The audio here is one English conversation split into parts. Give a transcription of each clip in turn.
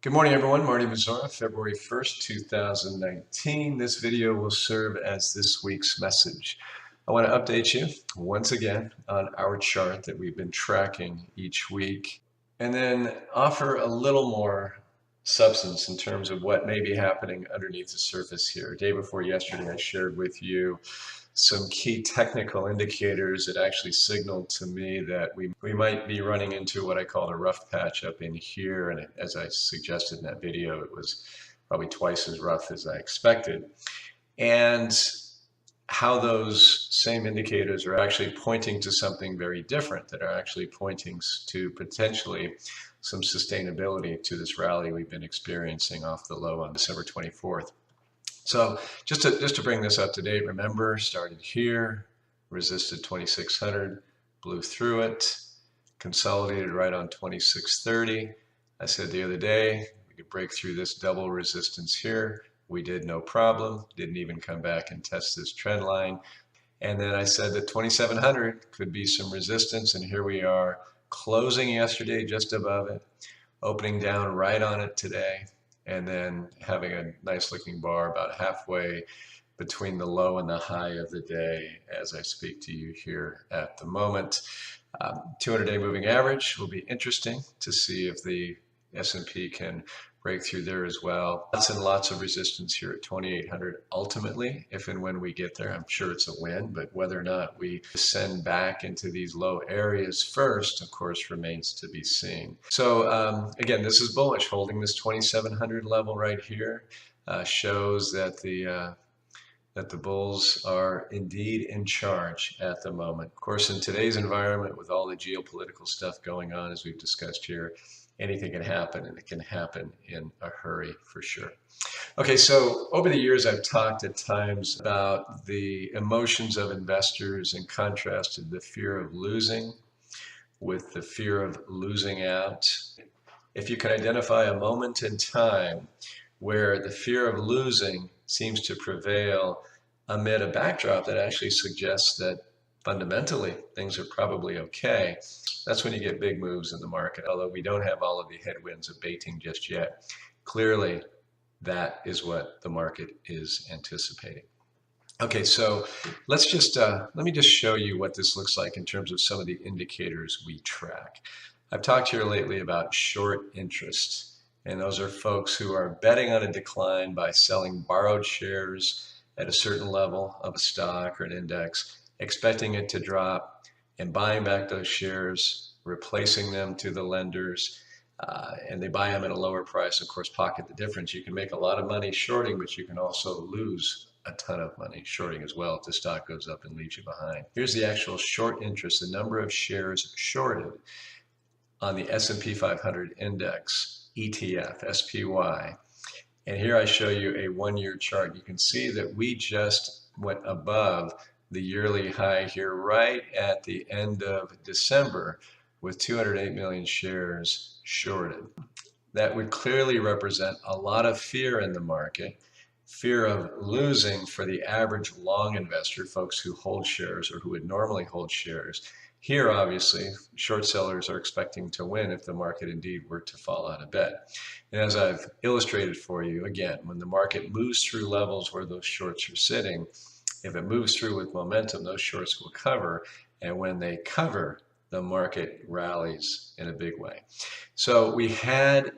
Good morning, everyone. Marty Mazzara, February 1st, 2019. This video will serve as this week's message. I want to update you once again on our chart that we've been tracking each week, and then offer a little more substance in terms of what may be happening underneath the surface here. Day before yesterday, I shared with you some key technical indicators that actually signaled to me that we might be running into what I called a rough patch up in here. And as I suggested in that video, it was probably twice as rough as I expected. And how those same indicators are actually pointing to something very different, that are actually pointing to potentially some sustainability to this rally we've been experiencing off the low on December 24th. So just to bring this up to date, remember, started here, resisted 2600, blew through it, consolidated right on 2630. I said the other day, we could break through this double resistance here. We did, no problem, didn't even come back and test this trend line. And then I said that 2700 could be some resistance, and here we are, closing yesterday just above it, opening down right on it today, and then having a nice looking bar about halfway between the low and the high of the day as I speak to you here at the moment. 200-day moving average will be interesting to see if the S&P can break through there as well. Lots and lots of resistance here at 2800 ultimately, if and when we get there. I'm sure it's a win, but whether or not we descend back into these low areas first, of course, remains to be seen. So again, this is bullish. Holding this 2700 level right here shows that the bulls are indeed in charge at the moment. Of course, in today's environment, with all the geopolitical stuff going on, as we've discussed here, anything can happen, and it can happen in a hurry for sure. Okay, so over the years, I've talked at times about the emotions of investors and contrasted the fear of losing with the fear of losing out. If you can identify a moment in time where the fear of losing seems to prevail amid a backdrop that actually suggests that fundamentally things are probably okay, that's when you get big moves in the market. Although we don't have all of the headwinds abating just yet, clearly that is what the market is anticipating. Okay, so let's just let me just show you what this looks like in terms of some of the indicators we track. I've talked here lately about short interest, and those are folks who are betting on a decline by selling borrowed shares at a certain level of a stock or an index, expecting it to drop, and buying back those shares, replacing them to the lenders, and they buy them at a lower price, of course, pocket the difference. You can make a lot of money shorting, but you can also lose a ton of money shorting as well if the stock goes up and leaves you behind. Here's the actual short interest, the number of shares shorted on the S&P 500 index, ETF, SPY. And here I show you a one-year chart. You can see that we just went above the yearly high here right at the end of December with 208 million shares shorted. That would clearly represent a lot of fear in the market, fear of losing for the average long investor, folks who hold shares or who would normally hold shares. Here, obviously, short sellers are expecting to win if the market indeed were to fall out of bed. And as I've illustrated for you, again, when the market moves through levels where those shorts are sitting, if it moves through with momentum, those shorts will cover. And when they cover, the market rallies in a big way. So we had,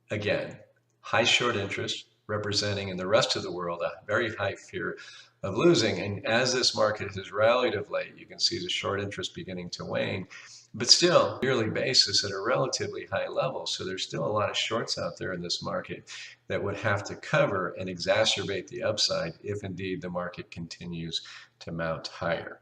again, high short interest representing in the rest of the world a very high fear of losing. And as this market has rallied of late, you can see the short interest beginning to wane, but still yearly basis at a relatively high level. So there's still a lot of shorts out there in this market that would have to cover and exacerbate the upside if indeed the market continues to mount higher.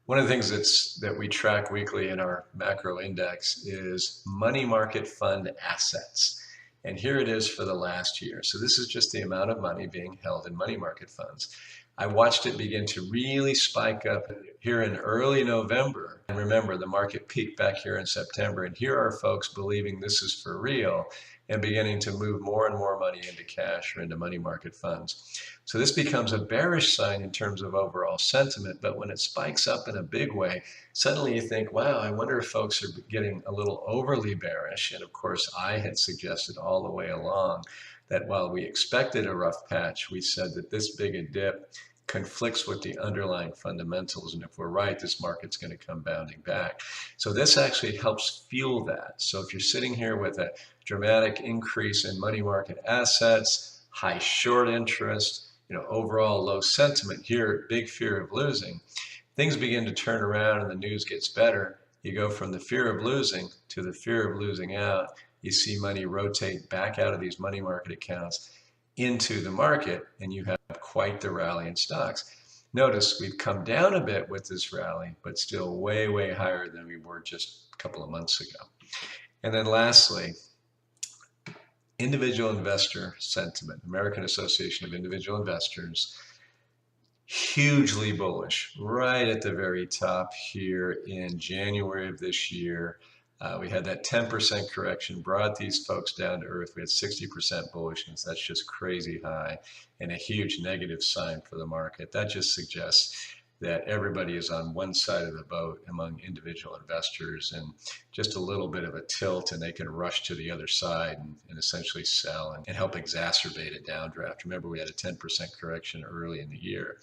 One of the things that we track weekly in our macro index is money market fund assets. And here it is for the last year. So this is just the amount of money being held in money market funds. I watched it begin to really spike up here in early November. And remember, the market peaked back here in September. And here are folks believing this is for real and beginning to move more and more money into cash or into money market funds. So this becomes a bearish sign in terms of overall sentiment. But when it spikes up in a big way, suddenly you think, wow, I wonder if folks are getting a little overly bearish. And of course, I had suggested all the way along that while we expected a rough patch, we said that this big a dip conflicts with the underlying fundamentals. And if we're right, this market's going to come bounding back. So this actually helps fuel that. So if you're sitting here with a dramatic increase in money market assets, high short interest, overall low sentiment here, big fear of losing, things begin to turn around and the news gets better. You go from the fear of losing to the fear of losing out. You see money rotate back out of these money market accounts into the market, and you have quite the rally in stocks. Notice we've come down a bit with this rally, but still way, way higher than we were just a couple of months ago. And then lastly, individual investor sentiment. American Association of Individual Investors, hugely bullish right at the very top here in January of this year. We had that 10% correction, brought these folks down to earth. We had 60% bullishness. That's just crazy high and a huge negative sign for the market. That just suggests that everybody is on one side of the boat among individual investors, and just a little bit of a tilt and they can rush to the other side and essentially sell and help exacerbate a downdraft. Remember, we had a 10% correction early in the year.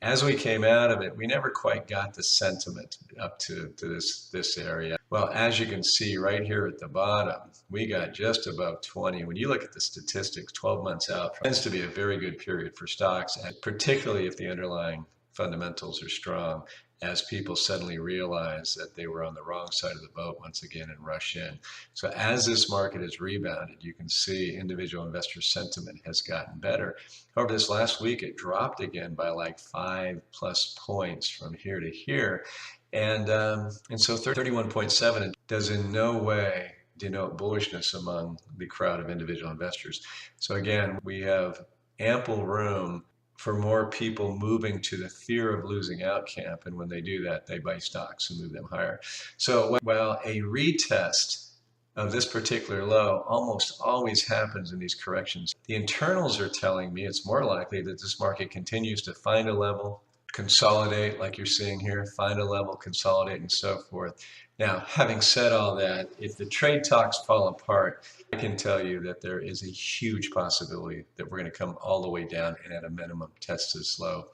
As we came out of it, we never quite got the sentiment up to this area. Well, as you can see right here at the bottom, we got just above 20. When you look at the statistics, 12 months out tends to be a very good period for stocks, and particularly if the underlying fundamentals are strong, as people suddenly realize that they were on the wrong side of the boat once again and rush in. So as this market has rebounded, you can see individual investor sentiment has gotten better. However, this last week it dropped again by like 5+ points from here to here. And so 31.7 does in no way denote bullishness among the crowd of individual investors. So again, we have ample room for more people moving to the fear of losing out camp. And when they do that, they buy stocks and move them higher. So while a retest of this particular low almost always happens in these corrections, the internals are telling me it's more likely that this market continues to find a level, consolidate like you're seeing here, find a level, consolidate, and so forth. Now, having said all that, if the trade talks fall apart, I can tell you that there is a huge possibility that we're going to come all the way down and at a minimum test this low.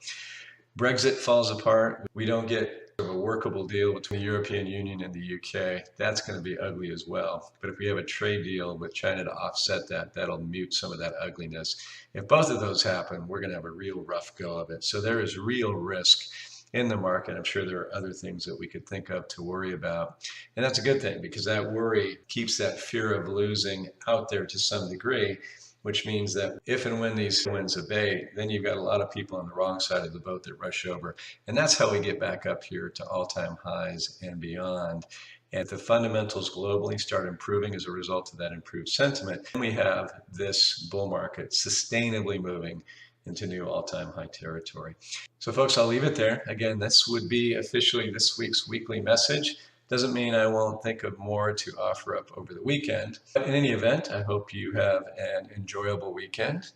Brexit falls apart. We don't get a workable deal between the European Union and the UK. That's going to be ugly as well. But if we have a trade deal with China to offset that, that'll mute some of that ugliness. If both of those happen, we're going to have a real rough go of it. So there is real risk in the market. I'm sure there are other things that we could think of to worry about. And that's a good thing, because that worry keeps that fear of losing out there to some degree, which means that if and when these winds abate, then you've got a lot of people on the wrong side of the boat that rush over. And that's how we get back up here to all-time highs and beyond. And if the fundamentals globally start improving as a result of that improved sentiment, then we have this bull market sustainably moving into new all-time high territory. So folks, I'll leave it there. Again, this would be officially this week's weekly message. Doesn't mean I won't think of more to offer up over the weekend. But in any event, I hope you have an enjoyable weekend,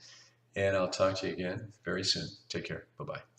and I'll talk to you again very soon. Take care. Bye-bye.